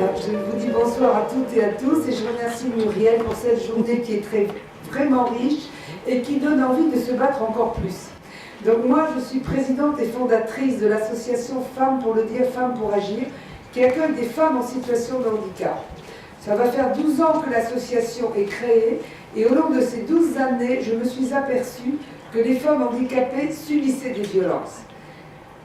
Alors, je vous dis bonsoir à toutes et à tous et je remercie Muriel pour cette journée qui est vraiment riche et qui donne envie de se battre encore plus. Donc moi, je suis présidente et fondatrice de l'association Femmes pour le dire, Femmes pour agir, qui accueille des femmes en situation de handicap. Ça va faire 12 ans que l'association est créée et au long de ces 12 années, je me suis aperçue que les femmes handicapées subissaient des violences.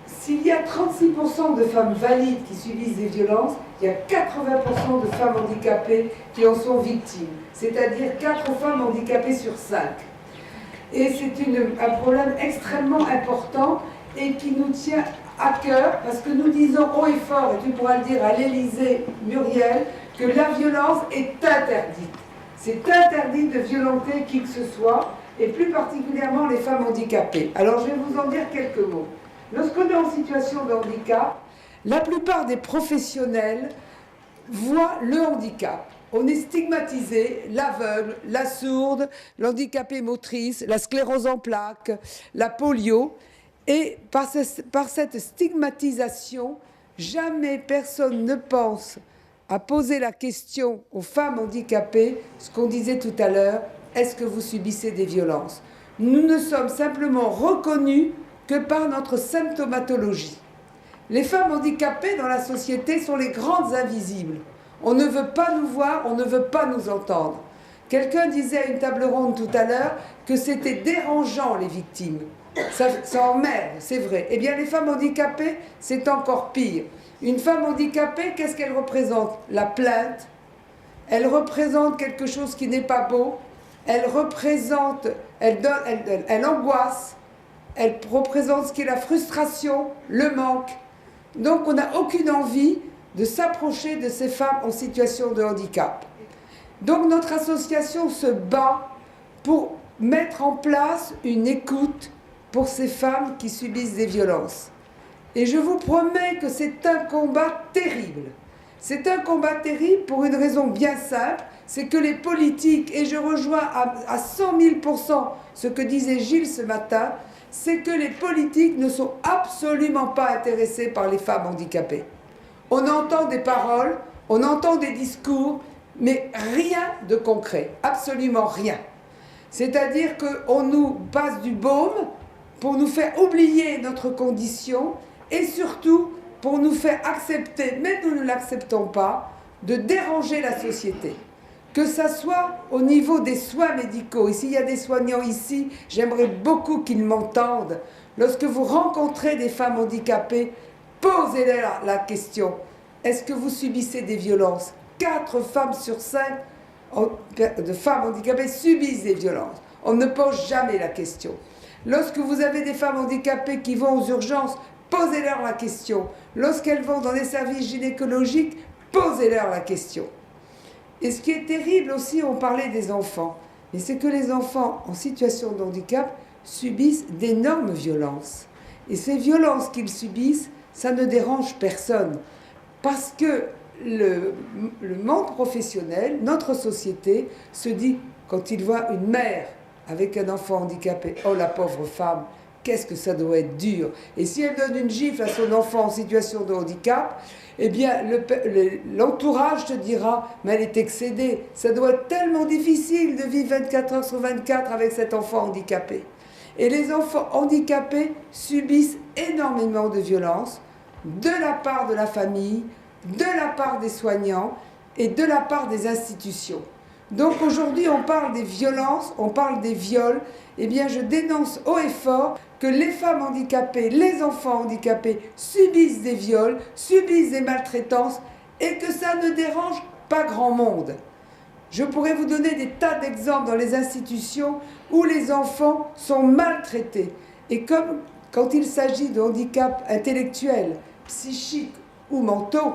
S'il y a 36% de femmes valides qui subissent des violences, il y a 80% de femmes handicapées qui en sont victimes, c'est-à-dire 4 femmes handicapées sur 5. Et c'est un problème extrêmement important et qui nous tient à cœur parce que nous disons haut et fort, et tu pourras le dire à l'Élysée, Muriel, que la violence est interdite. C'est interdit de violenter qui que ce soit, et plus particulièrement les femmes handicapées. Alors je vais vous en dire quelques mots. Lorsqu'on est en situation de handicap, la plupart des professionnels voient le handicap. On est stigmatisé, l'aveugle, la sourde, l'handicapé motrice, la sclérose en plaques, la polio. Et par cette stigmatisation, jamais personne ne pense à poser la question aux femmes handicapées, ce qu'on disait tout à l'heure, est-ce que vous subissez des violences? Nous ne sommes simplement reconnus que par notre symptomatologie. Les femmes handicapées dans la société sont les grandes invisibles. On ne veut pas nous voir, on ne veut pas nous entendre. Quelqu'un disait à une table ronde tout à l'heure que c'était dérangeant les victimes. Ça emmerde, c'est vrai. Eh bien les femmes handicapées, c'est encore pire. Une femme handicapée, qu'est-ce qu'elle représente? La plainte. Elle représente quelque chose qui n'est pas beau. Elle représente, elle angoisse. Elle représente ce qui est la frustration, le manque. Donc on n'a aucune envie de s'approcher de ces femmes en situation de handicap. Donc notre association se bat pour mettre en place une écoute pour ces femmes qui subissent des violences. Et je vous promets que c'est un combat terrible. C'est un combat terrible pour une raison bien simple, c'est que les politiques, et je rejoins à 100 000% ce que disait Gilles ce matin, c'est que les politiques ne sont absolument pas intéressés par les femmes handicapées. On entend des paroles, on entend des discours, mais rien de concret, absolument rien. C'est-à-dire qu'on nous passe du baume pour nous faire oublier notre condition et surtout pour nous faire accepter, mais nous ne l'acceptons pas, de déranger la société. Que ça soit au niveau des soins médicaux, et s'il y a des soignants ici, j'aimerais beaucoup qu'ils m'entendent. Lorsque vous rencontrez des femmes handicapées, posez-leur la question. Est-ce que vous subissez des violences? 4 femmes sur 5 de femmes handicapées subissent des violences. On ne pose jamais la question. Lorsque vous avez des femmes handicapées qui vont aux urgences, posez-leur la question. Lorsqu'elles vont dans les services gynécologiques, posez-leur la question. Et ce qui est terrible aussi, on parlait des enfants, mais c'est que les enfants en situation de handicap subissent d'énormes violences. Et ces violences qu'ils subissent, ça ne dérange personne. Parce que le monde professionnel, notre société, se dit, quand il voit une mère avec un enfant handicapé, oh la pauvre femme, qu'est-ce que ça doit être dur. Et si elle donne une gifle à son enfant en situation de handicap, eh bien l'entourage te dira, mais elle est excédée. Ça doit être tellement difficile de vivre 24 heures sur 24 avec cet enfant handicapé. Et les enfants handicapés subissent énormément de violences de la part de la famille, de la part des soignants et de la part des institutions. Donc aujourd'hui, on parle des violences, on parle des viols. Eh bien, je dénonce haut et fort que les femmes handicapées, les enfants handicapés subissent des viols, subissent des maltraitances et que ça ne dérange pas grand monde. Je pourrais vous donner des tas d'exemples dans les institutions où les enfants sont maltraités. Et comme quand il s'agit de handicaps intellectuels, psychiques ou mentaux,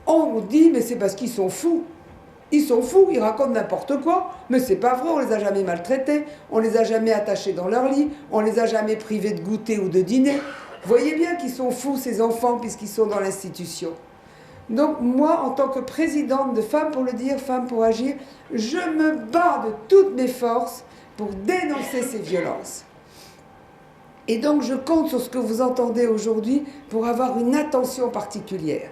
on dit mais c'est parce qu'ils sont fous. Ils sont fous, ils racontent n'importe quoi, mais c'est pas vrai, on les a jamais maltraités, on les a jamais attachés dans leur lit, on les a jamais privés de goûter ou de dîner. Vous voyez bien qu'ils sont fous ces enfants puisqu'ils sont dans l'institution. Donc moi, en tant que présidente de Femmes pour le dire, Femmes pour agir, je me bats de toutes mes forces pour dénoncer ces violences. Et donc je compte sur ce que vous entendez aujourd'hui pour avoir une attention particulière.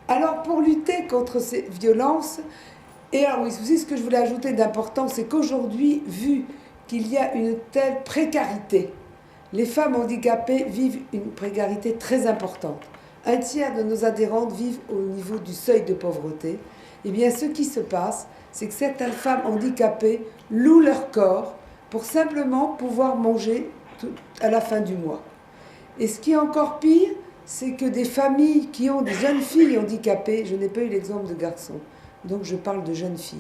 Alors, pour lutter contre ces violences, et alors oui, aussi ce que je voulais ajouter d'important, c'est qu'aujourd'hui, vu qu'il y a une telle précarité, les femmes handicapées vivent une précarité très importante. Un tiers de nos adhérentes vivent au niveau du seuil de pauvreté. Eh bien, ce qui se passe, c'est que certaines femmes handicapées louent leur corps pour simplement pouvoir manger à la fin du mois. Et ce qui est encore pire, c'est que des familles qui ont des jeunes filles handicapées, je n'ai pas eu l'exemple de garçons, donc je parle de jeunes filles,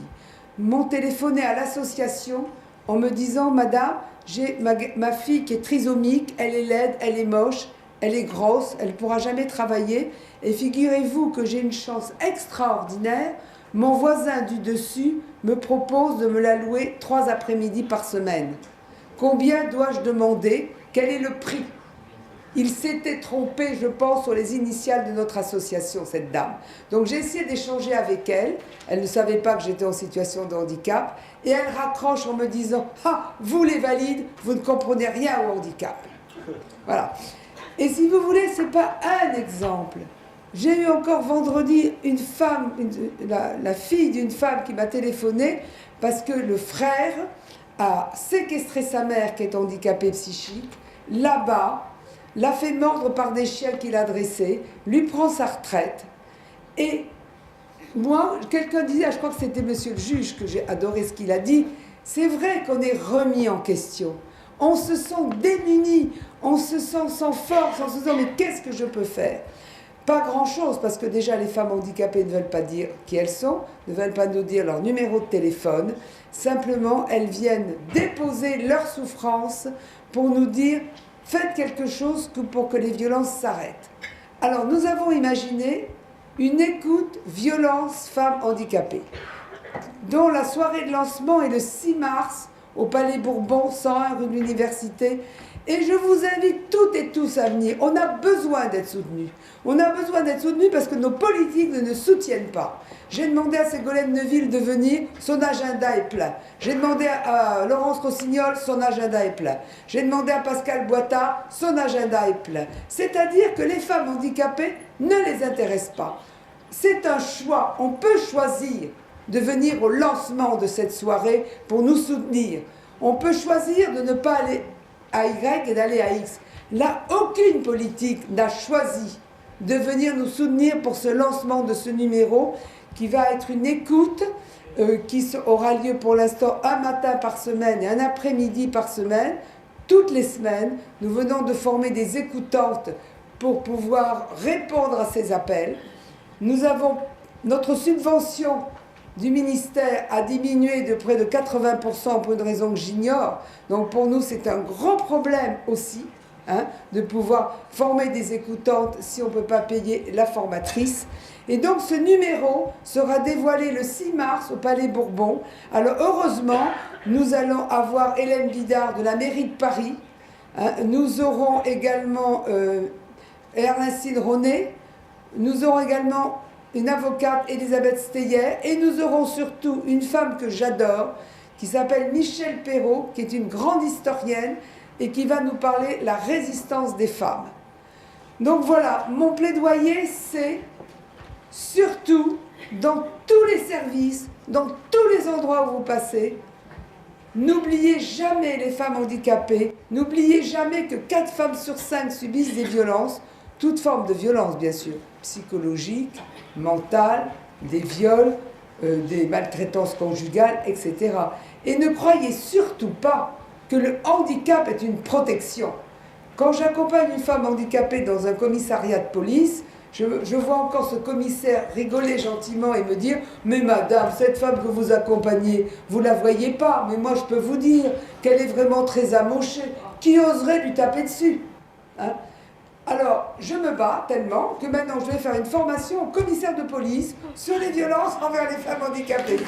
m'ont téléphoné à l'association en me disant « Madame, j'ai ma fille qui est trisomique, elle est laide, elle est moche, elle est grosse, elle ne pourra jamais travailler. Et figurez-vous que j'ai une chance extraordinaire, mon voisin du dessus me propose de me la louer 3 après-midi par semaine. Combien dois-je demander? Quel est le prix ?» Il s'était trompé, je pense, sur les initiales de notre association, cette dame. Donc j'ai essayé d'échanger avec elle. Elle ne savait pas que j'étais en situation de handicap. Et elle raccroche en me disant « Ah, vous les valides, vous ne comprenez rien au handicap. » Voilà. Et si vous voulez, ce n'est pas un exemple. J'ai eu encore vendredi une femme, la fille d'une femme qui m'a téléphoné parce que le frère a séquestré sa mère qui est handicapée psychique, là-bas, l'a fait mordre par des chiens qu'il a dressés, lui prend sa retraite. Et moi, quelqu'un disait, je crois que c'était monsieur le juge, que j'ai adoré ce qu'il a dit, c'est vrai qu'on est remis en question. On se sent démuni, on se sent sans force, on se dit mais qu'est-ce que je peux faire? Pas grand-chose, parce que déjà les femmes handicapées ne veulent pas dire qui elles sont, ne veulent pas nous dire leur numéro de téléphone, simplement elles viennent déposer leur souffrance pour nous dire faites quelque chose pour que les violences s'arrêtent. Alors nous avons imaginé une écoute violence femmes handicapées, dont la soirée de lancement est le 6 mars au Palais Bourbon, 101 rue de l'Université. Et je vous invite toutes et tous à venir. On a besoin d'être soutenus. On a besoin d'être soutenus parce que nos politiques ne nous soutiennent pas. J'ai demandé à Ségolène Neuville de venir, son agenda est plein. J'ai demandé à Laurence Rossignol, son agenda est plein. J'ai demandé à Pascal Boitard, son agenda est plein. C'est-à-dire que les femmes handicapées ne les intéressent pas. C'est un choix. On peut choisir de venir au lancement de cette soirée pour nous soutenir. On peut choisir de ne pas aller à Y et d'aller à X. Là, aucune politique n'a choisi de venir nous soutenir pour ce lancement de ce numéro qui va être une écoute qui aura lieu pour l'instant un matin par semaine et un après-midi par semaine, toutes les semaines. Nous venons de former des écoutantes pour pouvoir répondre à ces appels. Nous avons notre subvention du ministère a diminué de près de 80% pour une raison que j'ignore. Donc pour nous, c'est un grand problème aussi de pouvoir former des écoutantes si on ne peut pas payer la formatrice. Et donc ce numéro sera dévoilé le 6 mars au Palais Bourbon. Alors heureusement, nous allons avoir Hélène Bidard de la mairie de Paris. Nous aurons également Ernestine Ronet. Nous aurons également une avocate, Elisabeth Steyer, et nous aurons surtout une femme que j'adore, qui s'appelle Michèle Perrault, qui est une grande historienne, et qui va nous parler de la résistance des femmes. Donc voilà, mon plaidoyer, c'est surtout, dans tous les services, dans tous les endroits où vous passez, n'oubliez jamais les femmes handicapées, n'oubliez jamais que 4 femmes sur 5 subissent des violences, toute forme de violence bien sûr, psychologique, mentale, des viols, des maltraitances conjugales, etc. Et ne croyez surtout pas que le handicap est une protection. Quand j'accompagne une femme handicapée dans un commissariat de police, je vois encore ce commissaire rigoler gentiment et me dire « Mais madame, cette femme que vous accompagnez, vous ne la voyez pas, mais moi je peux vous dire qu'elle est vraiment très amochée. Qui oserait lui taper dessus ?» Alors, je me bats tellement que maintenant je vais faire une formation au commissaire de police sur les violences envers les femmes handicapées.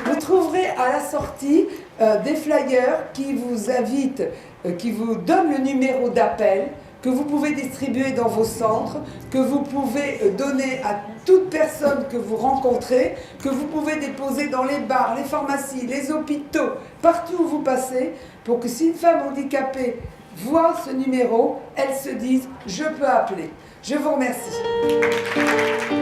Vous trouverez à la sortie des flyers qui vous invitent, qui vous donnent le numéro d'appel, que vous pouvez distribuer dans vos centres, que vous pouvez donner à toute personne que vous rencontrez, que vous pouvez déposer dans les bars, les pharmacies, les hôpitaux, partout où vous passez, pour que si une femme handicapée voient ce numéro, elles se disent « je peux appeler ». Je vous remercie.